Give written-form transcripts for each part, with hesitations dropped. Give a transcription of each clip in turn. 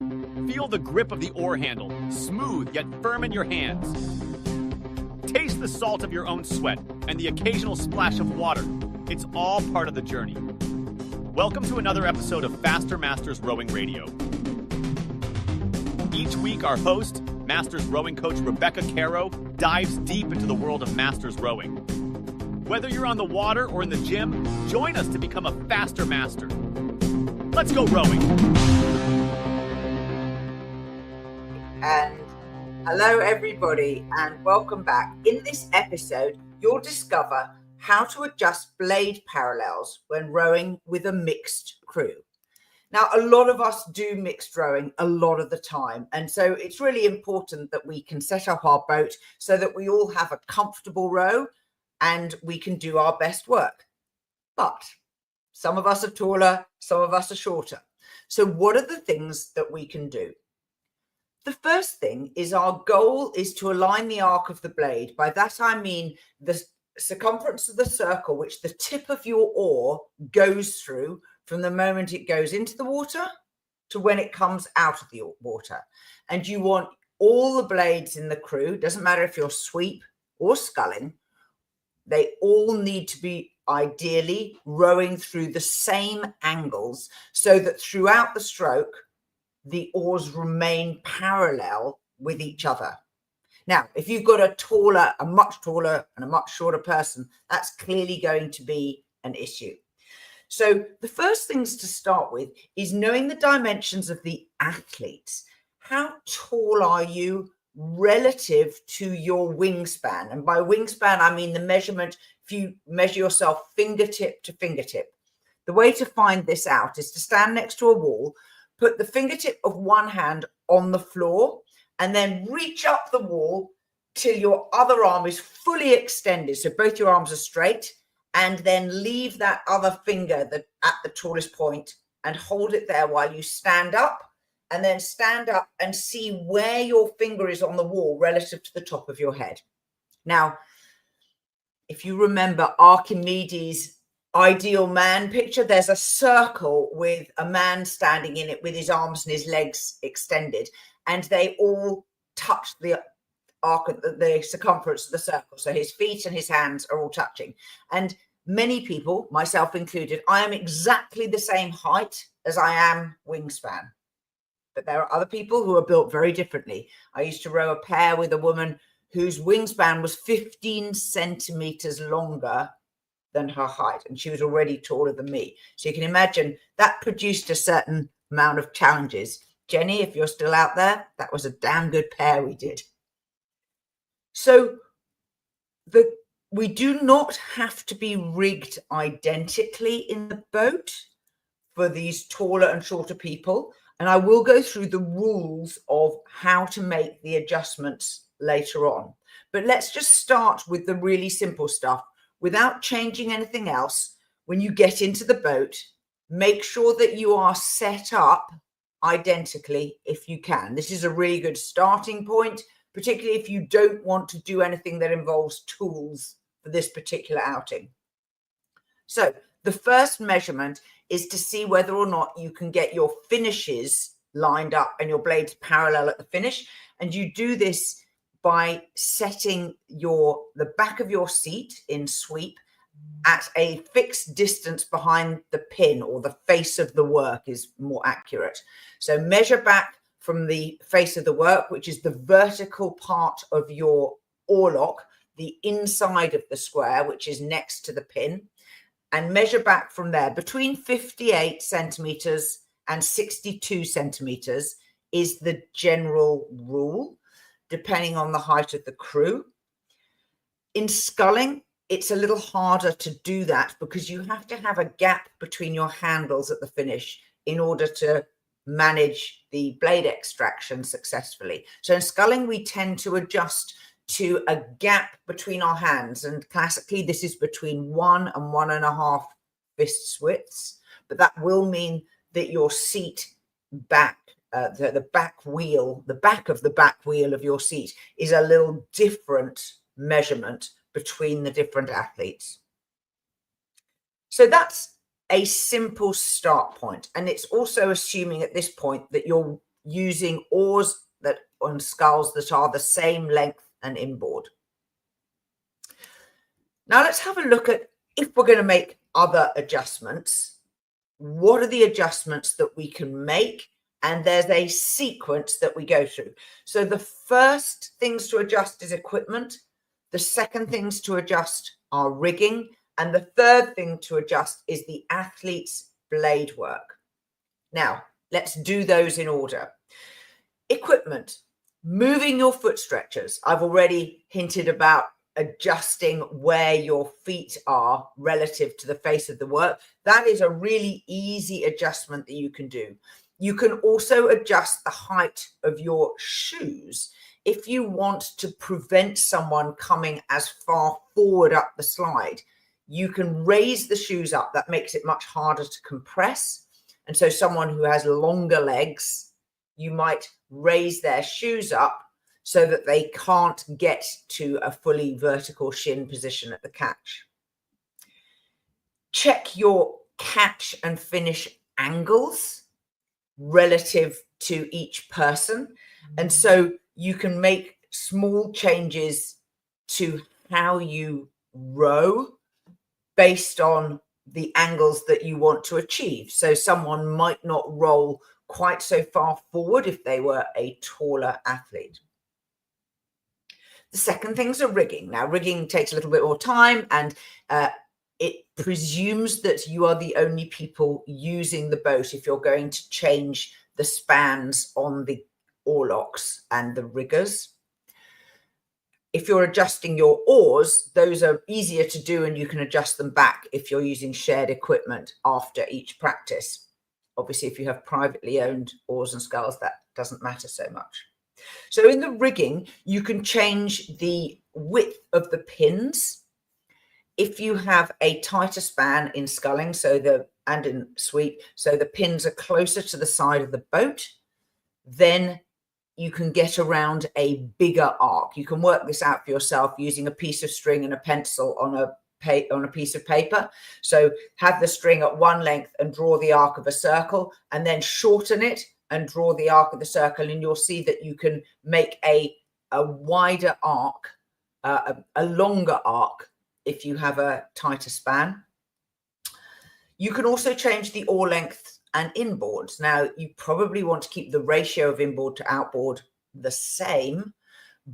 Feel the grip of the oar handle, smooth yet firm in your hands. Taste the salt of your own sweat and the occasional splash of water. It's all part of the journey. Welcome to another episode of Faster Masters Rowing Radio. Each week, our host, Masters rowing coach Rebecca Caro, dives deep into the world of Masters rowing. Whether you're on the water or in the gym, join us to become a faster master. Let's go rowing. And hello everybody, and welcome back. In this episode, you'll discover how to adjust blade parallels when rowing with a mixed crew. Now, a lot of us do mixed rowing a lot of the time, and so it's really important that we can set up our boat so that we all have a comfortable row and we can do our best work. But some of us are taller, some of us are shorter. So what are the things that we can do? The first thing is our goal is to align the arc of the blade. By that I mean the circumference of the circle which the tip of your oar goes through from the moment it goes into the water to when it comes out of the water. And you want all the blades in the crew, doesn't matter if you're sweep or sculling, they all need to be ideally rowing through the same angles so that throughout the stroke, the oars remain parallel with each other. Now, if you've got a much taller and a much shorter person, that's clearly going to be an issue. So the first things to start with is knowing the dimensions of the athletes. How tall are you relative to your wingspan? And by wingspan, I mean the measurement, if you measure yourself fingertip to fingertip. The way to find this out is to stand next to a wall, put the fingertip of one hand on the floor, and then reach up the wall till your other arm is fully extended. So both your arms are straight, and then leave that other finger at the tallest point and hold it there while you stand up, and then stand up and see where your finger is on the wall relative to the top of your head. Now, if you remember Archimedes' ideal man picture, there's a circle with a man standing in it with his arms and his legs extended, and they all touch the arc of the circumference of the circle. So his feet and his hands are all touching. And many people, myself included, I am exactly the same height as I am wingspan. But there are other people who are built very differently. I used to row a pair with a woman whose wingspan was 15 centimeters longer than her height, and she was already taller than me. So you can imagine that produced a certain amount of challenges. Jenny, if you're still out there, that was a damn good pair we did. So we do not have to be rigged identically in the boat for these taller and shorter people. And I will go through the rules of how to make the adjustments later on. But let's just start with the really simple stuff. Without changing anything else, when you get into the boat, make sure that you are set up identically if you can. This is a really good starting point, particularly if you don't want to do anything that involves tools for this particular outing. So the first measurement is to see whether or not you can get your finishes lined up and your blades parallel at the finish. And you do this by setting the back of your seat in sweep at a fixed distance behind the pin, or the face of the work is more accurate. So measure back from the face of the work, which is the vertical part of your oarlock, the inside of the square, which is next to the pin, and measure back from there. Between 58 centimeters and 62 centimeters is the general rule, depending on the height of the crew. In sculling, it's a little harder to do that because you have to have a gap between your handles at the finish in order to manage the blade extraction successfully. So in sculling, we tend to adjust to a gap between our hands, and classically this is between 1 and 1.5 fists widths, but that will mean that your seat back, the back of the back wheel of your seat is a little different measurement between the different athletes. So that's a simple start point, and it's also assuming at this point that your using oars that on sculls that are the same length and inboard. Now let's have a look at, if we're going to make other adjustments, what are the adjustments that we can make? And there's a sequence that we go through. So the first things to adjust is equipment. The second things to adjust are rigging. And the third thing to adjust is the athlete's blade work. Now, let's do those in order. Equipment, moving your foot stretchers. I've already hinted about adjusting where your feet are relative to the face of the work. That is a really easy adjustment that you can do. You can also adjust the height of your shoes. If you want to prevent someone coming as far forward up the slide, you can raise the shoes up. That makes it much harder to compress. And so someone who has longer legs, you might raise their shoes up so that they can't get to a fully vertical shin position at the catch. Check your catch and finish angles relative to each person. And so you can make small changes to how you row based on the angles that you want to achieve. So someone might not roll quite so far forward if they were a taller athlete. The second things are rigging. Now, rigging takes a little bit more time, and it presumes that you are the only people using the boat if you're going to change the spans on the oarlocks and the riggers. If you're adjusting your oars, those are easier to do, and you can adjust them back if you're using shared equipment after each practice. Obviously, if you have privately owned oars and sculls, that doesn't matter so much. So in the rigging, you can change the width of the pins. If you have a tighter span in sculling, and in sweep, so the pins are closer to the side of the boat, then you can get around a bigger arc. You can work this out for yourself using a piece of string and a pencil on a piece of paper. So have the string at one length and draw the arc of a circle, and then shorten it and draw the arc of the circle, and you'll see that you can make a wider arc, a longer arc if you have a tighter span. You can also change the oar length and inboards. Now, you probably want to keep the ratio of inboard to outboard the same,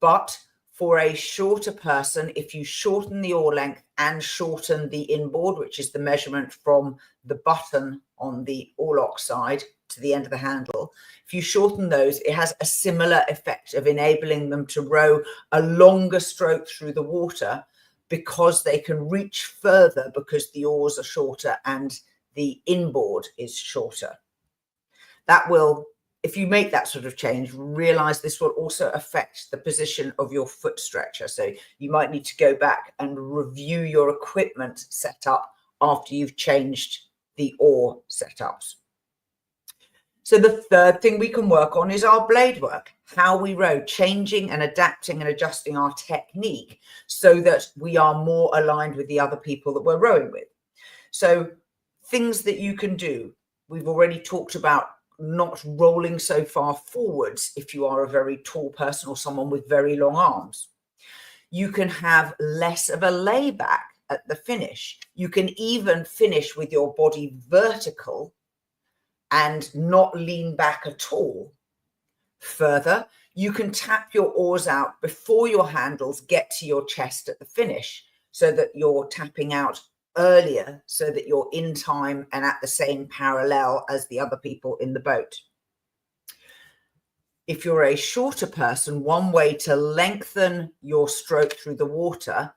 but for a shorter person, if you shorten the oar length and shorten the inboard, which is the measurement from the button on the oarlock side to the end of the handle, if you shorten those, it has a similar effect of enabling them to row a longer stroke through the water, because they can reach further because the oars are shorter and the inboard is shorter. That will, if you make that sort of change, realize this will also affect the position of your foot stretcher. So you might need to go back and review your equipment setup after you've changed the oar setups. So the third thing we can work on is our blade work, how we row, changing and adapting and adjusting our technique so that we are more aligned with the other people that we're rowing with. So things that you can do, we've already talked about not rolling so far forwards if you are a very tall person or someone with very long arms. You can have less of a layback at the finish. You can even finish with your body vertical and not lean back at all. Further, you can tap your oars out before your handles get to your chest at the finish, so that you're tapping out earlier, so that you're in time and at the same parallel as the other people in the boat. If you're a shorter person, one way to lengthen your stroke through the water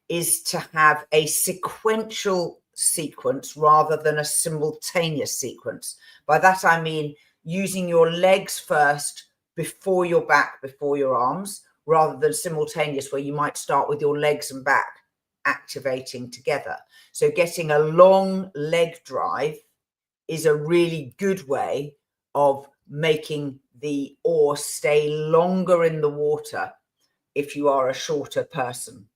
is to have a sequential sequence rather than a simultaneous sequence. By that I mean using your legs first before your back, before your arms, rather than simultaneous, where you might start with your legs and back activating together. So getting a long leg drive is a really good way of making the oar stay longer in the water if you are a shorter person.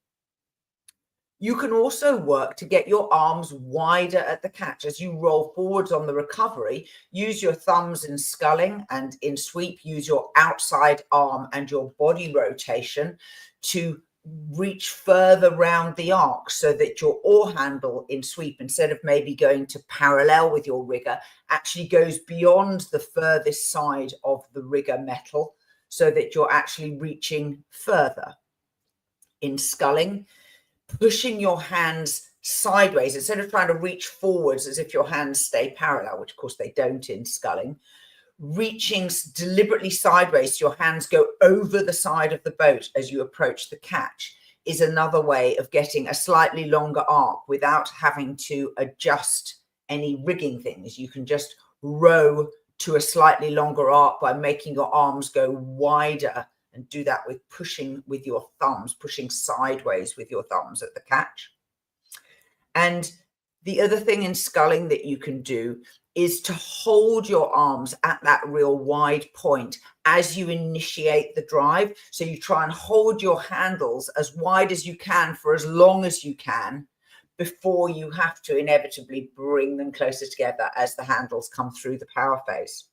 You can also work to get your arms wider at the catch. As you roll forwards on the recovery, use your thumbs in sculling, and in sweep, use your outside arm and your body rotation to reach further round the arc, so that your oar handle in sweep, instead of maybe going to parallel with your rigger, actually goes beyond the furthest side of the rigger metal, so that you're actually reaching further. In sculling, pushing your hands sideways instead of trying to reach forwards as if your hands stay parallel, which of course they don't in sculling. Reaching deliberately sideways so your hands go over the side of the boat as you approach the catch is another way of getting a slightly longer arc without having to adjust any rigging things. You can just row to a slightly longer arc by making your arms go wider, and do that with pushing with your thumbs, pushing sideways with your thumbs at the catch. And the other thing in sculling that you can do is to hold your arms at that real wide point as you initiate the drive. So you try and hold your handles as wide as you can for as long as you can before you have to inevitably bring them closer together as the handles come through the power phase.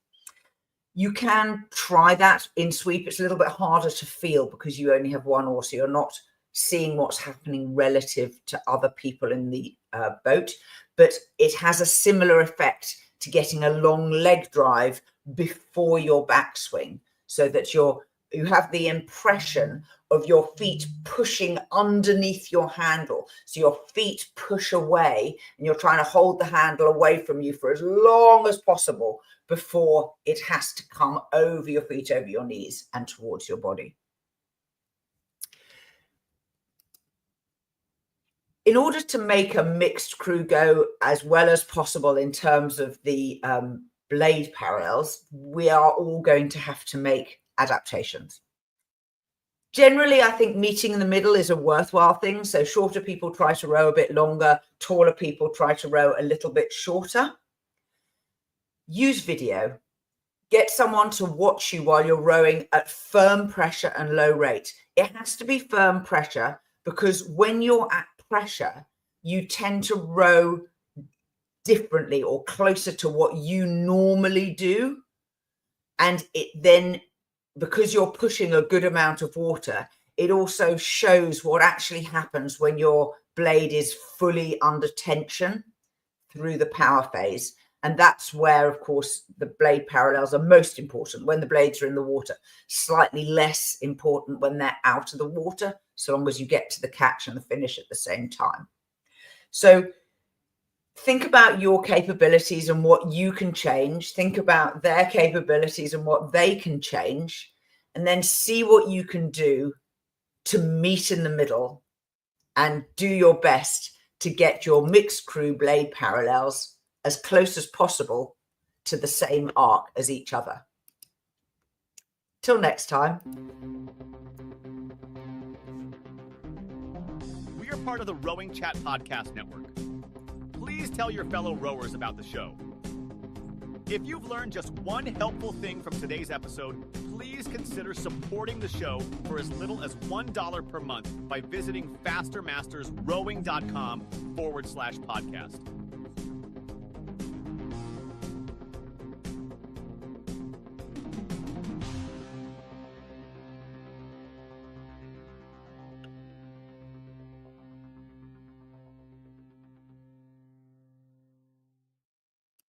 You can try that in sweep. It's a little bit harder to feel because you only have one oar, so you're not seeing what's happening relative to other people in the boat, but it has a similar effect to getting a long leg drive before your backswing, so that you have the impression of your feet pushing underneath your handle. So your feet push away and you're trying to hold the handle away from you for as long as possible before it has to come over your feet, over your knees and towards your body. In order to make a mixed crew go as well as possible in terms of the blade parallels, we are all going to have to make adaptations. Generally, I think meeting in the middle is a worthwhile thing. So shorter people try to row a bit longer, taller people try to row a little bit shorter. Use video. Get someone to watch you while you're rowing at firm pressure and low rate. It has to be firm pressure because when you're at pressure, you tend to row differently or closer to what you normally do. And it then, because you're pushing a good amount of water, it also shows what actually happens when your blade is fully under tension through the power phase. And that's where, of course, the blade parallels are most important when the blades are in the water, slightly less important when they're out of the water, so long as you get to the catch and the finish at the same time. So think about your capabilities and what you can change. Think about their capabilities and what they can change, and then see what you can do to meet in the middle and do your best to get your mixed crew blade parallels as close as possible to the same arc as each other. Till next time. We are part of the Rowing Chat Podcast Network. Please tell your fellow rowers about the show. If you've learned just one helpful thing from today's episode, please consider supporting the show for as little as $1 per month by visiting fastermastersrowing.com/podcast.